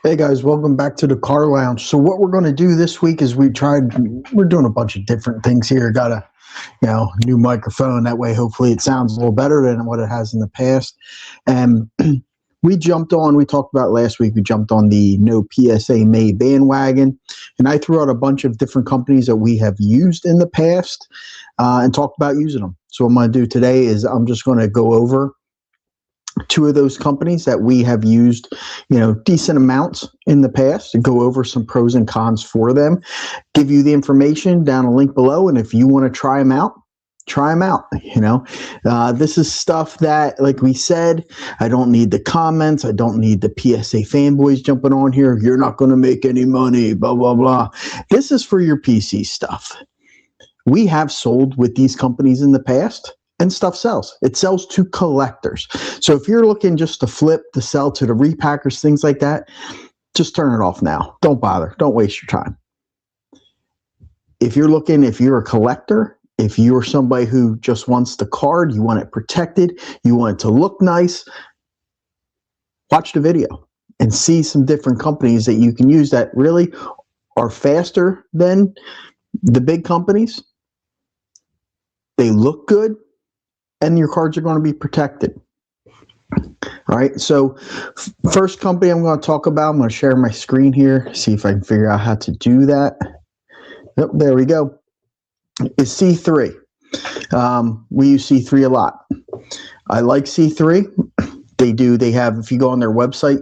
Hey guys, welcome back to the Car Lounge. So what we're going to do this week is we're doing a bunch of different things here. Got a, new microphone. That way, hopefully it sounds a little better than what it has in the past. And we talked about last week, we jumped on the no PSA May bandwagon. And I threw out a bunch of different companies that we have used in the past and talked about using them. So what I'm going to do today is I'm just going to go over two of those companies that we have used, decent amounts in the past, and go over some pros and cons for them, give you the information down a link below. And if you want to try them out, this is stuff that, like we said, I don't need the comments. I don't need the PSA fanboys jumping on here. You're not going to make any money, blah, blah, blah. This is for your PC stuff. We have sold with these companies in the past. And stuff sells. It sells to collectors. So if you're looking just to flip, to sell to the repackers, things like that, just turn it off now. Don't bother. Don't waste your time. If you're a collector, if you're somebody who just wants the card, you want it protected, you want it to look nice, watch the video and see some different companies that you can use that really are faster than the big companies. They look good. And your cards are going to be protected. All right, so first company I'm going to talk about, I'm going to share my screen here, see if I can figure out how to do that. Yep, there we go. Is C3. We use C3 a lot. I like C3. They have, if you go on their website,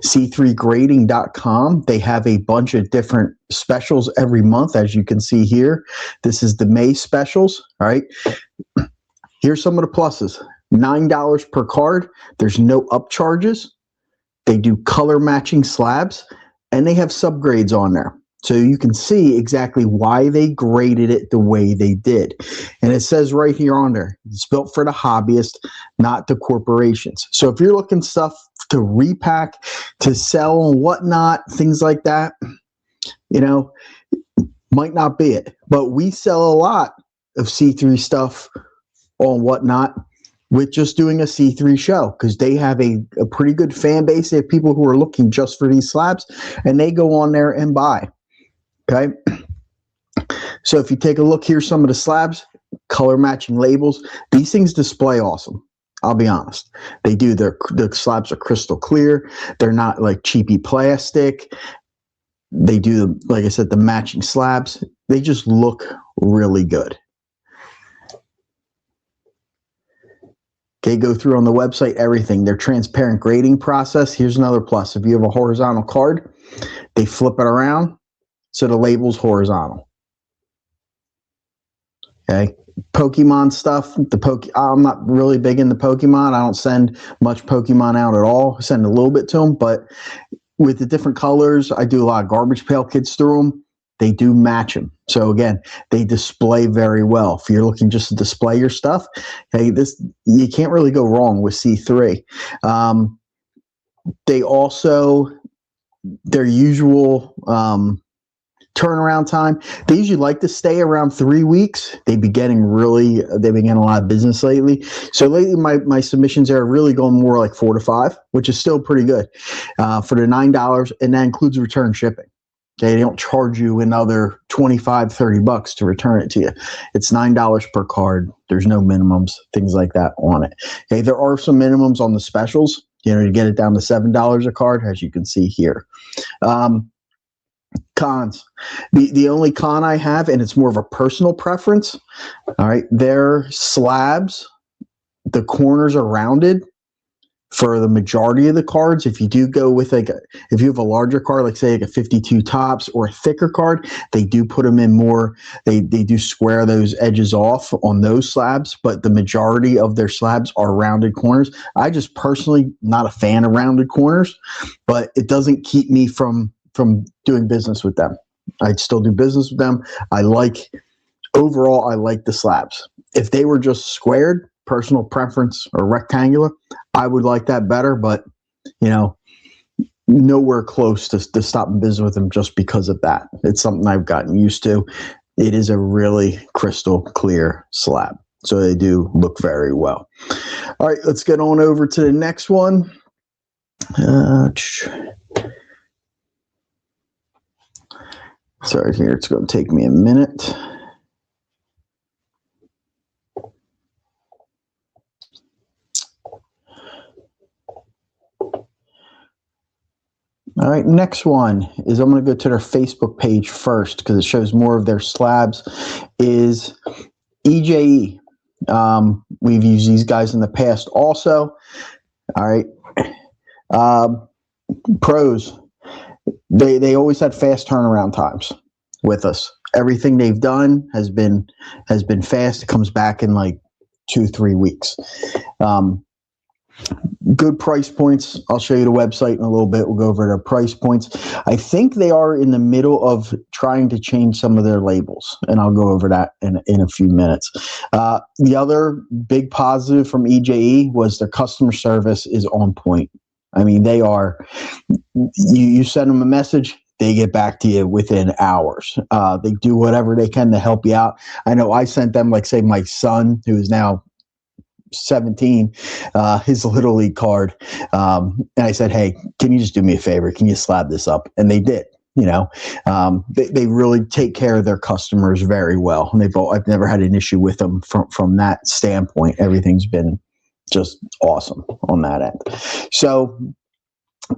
c3grading.com, they have a bunch of different specials every month, as you can see here. This is the May specials, all right? Here's some of the pluses. $9 per card. There's no upcharges. They do color matching slabs, and they have subgrades on there. So you can see exactly why they graded it the way they did. And it says right here on there, it's built for the hobbyist, not the corporations. So if you're looking stuff to repack, to sell and whatnot, things like that, might not be it. But we sell a lot of C3 stuff on whatnot with just doing a C3 show, because they have a pretty good fan base. They have people who are looking just for these slabs, and they go on there and buy. Okay, so if you take a look here, some of the slabs, color matching labels, these things display awesome. I'll be honest. They do. The slabs are crystal clear. They're not like cheapy plastic. They do, like I said, the matching slabs. They just look really good. Okay, go through on the website, everything. Their transparent grading process. Here's another plus. If you have a horizontal card, they flip it around so the label's horizontal. Okay, Pokemon stuff. I'm not really big into Pokemon. I don't send much Pokemon out at all. I send a little bit to them, but with the different colors, I do a lot of garbage pail kids through them. They do match them. So again, they display very well. If you're looking just to display your stuff, hey, you can't really go wrong with C3. They also, their usual turnaround time, they usually like to stay around 3 weeks. They've been getting a lot of business lately. So lately my submissions are really going more like 4 to 5, which is still pretty good for the $9, and that includes return shipping. Okay, they don't charge you another $25-$30 to return it to you. It's $9 per card. There's no minimums, things like that on it. Okay, there are some minimums on the specials. You get it down to $7 a card, as you can see here. Cons. The only con I have, and it's more of a personal preference, all right, their slabs, the corners are rounded. For the majority of the cards, if you do go with if you have a larger card, like say like a 52 tops or a thicker card, they do put them in more, they do square those edges off on those slabs, but the majority of their slabs are rounded corners. I just personally not a fan of rounded corners, but it doesn't keep me from doing business with them. I'd still do business with them. Overall, I like the slabs. If they were just squared, personal preference, or rectangular, I would like that better, but nowhere close to stopping business with them just because of that. It's something I've gotten used to. It is a really crystal clear slab, so they do look very well. All right, let's get on over to the next one. Sorry, here, it's going to take me a minute. All right, next one is I'm going to go to their Facebook page first because it shows more of their slabs, is EJE. We've used these guys in the past also. All right. Pros, they always had fast turnaround times with us. Everything they've done has been fast. It comes back in like 2-3 weeks. Good price points. I'll show you the website in a little bit. We'll go over their price points. I think they are in the middle of trying to change some of their labels, and I'll go over that in a few minutes. The other big positive from EJE was their customer service is on point. I mean, they are, you send them a message, they get back to you within hours. They do whatever they can to help you out. I know I sent them, like, say, my son, who is now 17, his Little League card. And I said, hey, can you just do me a favor? Can you slab this up? And they did. You know, they really take care of their customers very well. And I've never had an issue with them from that standpoint. Everything's been just awesome on that end. So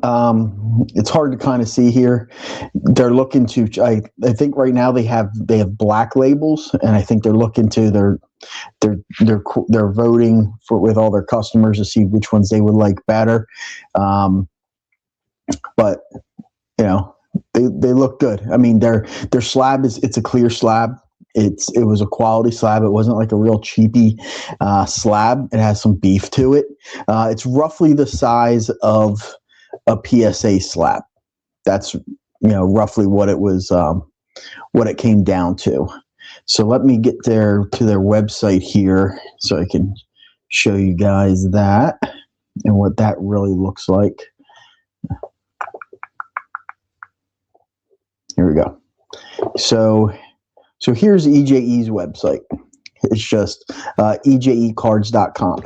it's hard to kind of see here. They're looking to, I think right now they have black labels, and I think they're looking to they're voting with all their customers to see which ones they would like better. But you know, they look good. I mean, their slab it's a clear slab. It was a quality slab. It wasn't like a real cheapy slab. It has some beef to it. It's roughly the size of a PSA slab. That's, you know, roughly what it was, what it came down to. So let me get to their website here so I can show you guys that and what that really looks like. Here we go. So here's EJE's website. It's just ejecards.com.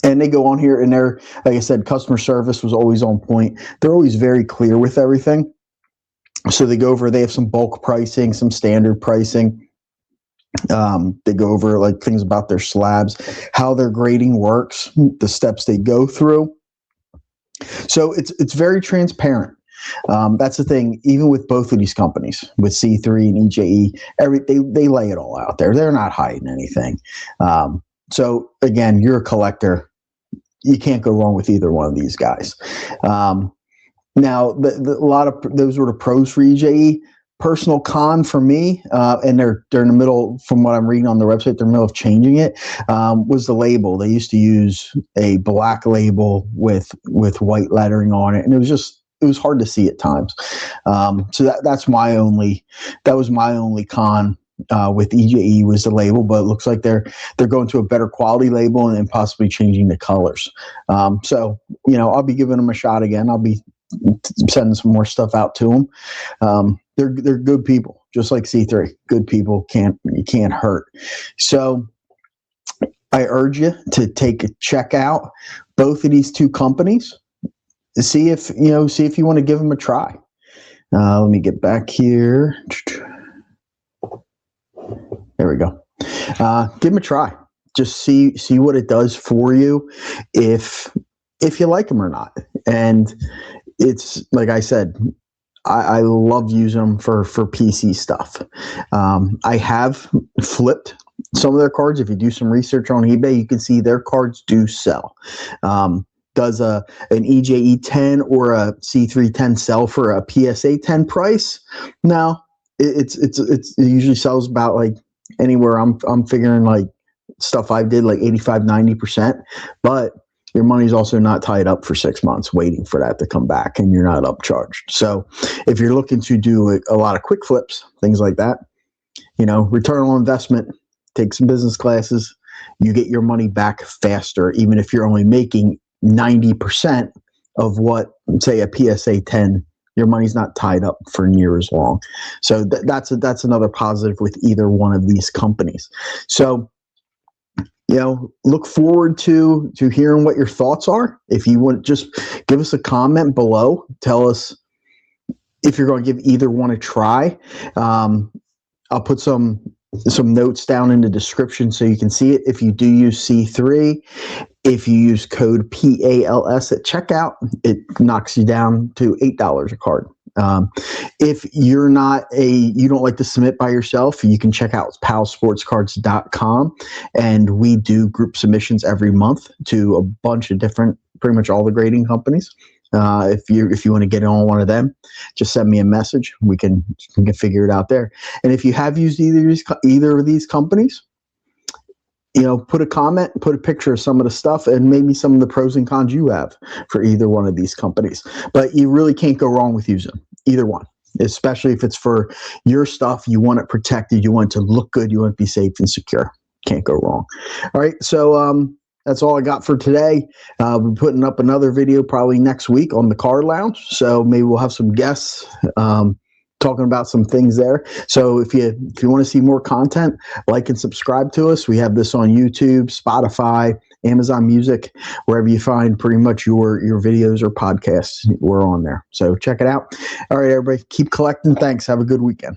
And they go on here, and they're, like I said, customer service was always on point. They're always very clear with everything. So they go over, they have some bulk pricing, some standard pricing. They go over like things about their slabs, how their grading works, the steps they go through. So it's very transparent. That's the thing, even with both of these companies, with C3 and EJE, they lay it all out there. They're not hiding anything. So again, you're a collector. You can't go wrong with either one of these guys. Now, a lot of those were the pros for EJE. Personal con for me, and they're in the middle, from what I'm reading on their website, they're in the middle of changing it, was the label. They used to use a black label with white lettering on it, and it was hard to see at times. So that was my only con with EJE, was the label, but it looks like they're going to a better quality label and possibly changing the colors. So, you know, I'll be giving them a shot again. I'll be sending some more stuff out to them. They're good people, just like C3. Good people, you can't hurt. So I urge you to check out both of these two companies. See if you want to give them a try. Let me get back here. There we go. Give them a try. Just see what it does for you, if you like them or not. And it's like I said, I love using them for PC stuff. I have flipped some of their cards. If you do some research on eBay, you can see their cards do sell. Does an EJE 10 or a C3 10 sell for a PSA 10 price? No, it usually sells about like anywhere. I'm figuring like stuff I did like 85-90%, but your money's also not tied up for 6 months waiting for that to come back, and you're not upcharged. So if you're looking to do a lot of quick flips, things like that, you know, return on investment, take some business classes, you get your money back faster, even if you're only making 90% of what, say, a PSA 10, your money's not tied up for near as long. So that's another positive with either one of these companies. So, you know, look forward to hearing what your thoughts are. If you want, just give us a comment below. Tell us if you're going to give either one a try, I'll put some notes down in the description so you can see it. If you do use C3, if you use code PALS at checkout, it knocks you down to $8 a card. If you don't like to submit by yourself, you can check out palsportscards.com, and we do group submissions every month to a bunch of different, pretty much all the grading companies. If you want to get on one of them, just send me a message. We can figure it out there. And if you have used either of these companies, put a comment, put a picture of some of the stuff, and maybe some of the pros and cons you have for either one of these companies. But you really can't go wrong with using either one, especially if it's for your stuff. You want it protected. You want it to look good. You want it to be safe and secure. Can't go wrong. All right. So that's all I got for today. We're putting up another video probably next week on the Card Lounge. So maybe we'll have some guests talking about some things there. So if you want to see more content, like and subscribe to us. We have this on YouTube, Spotify, Amazon Music, wherever you find pretty much your videos or podcasts, we're on there. So check it out. All right, everybody, keep collecting. Thanks. Have a good weekend.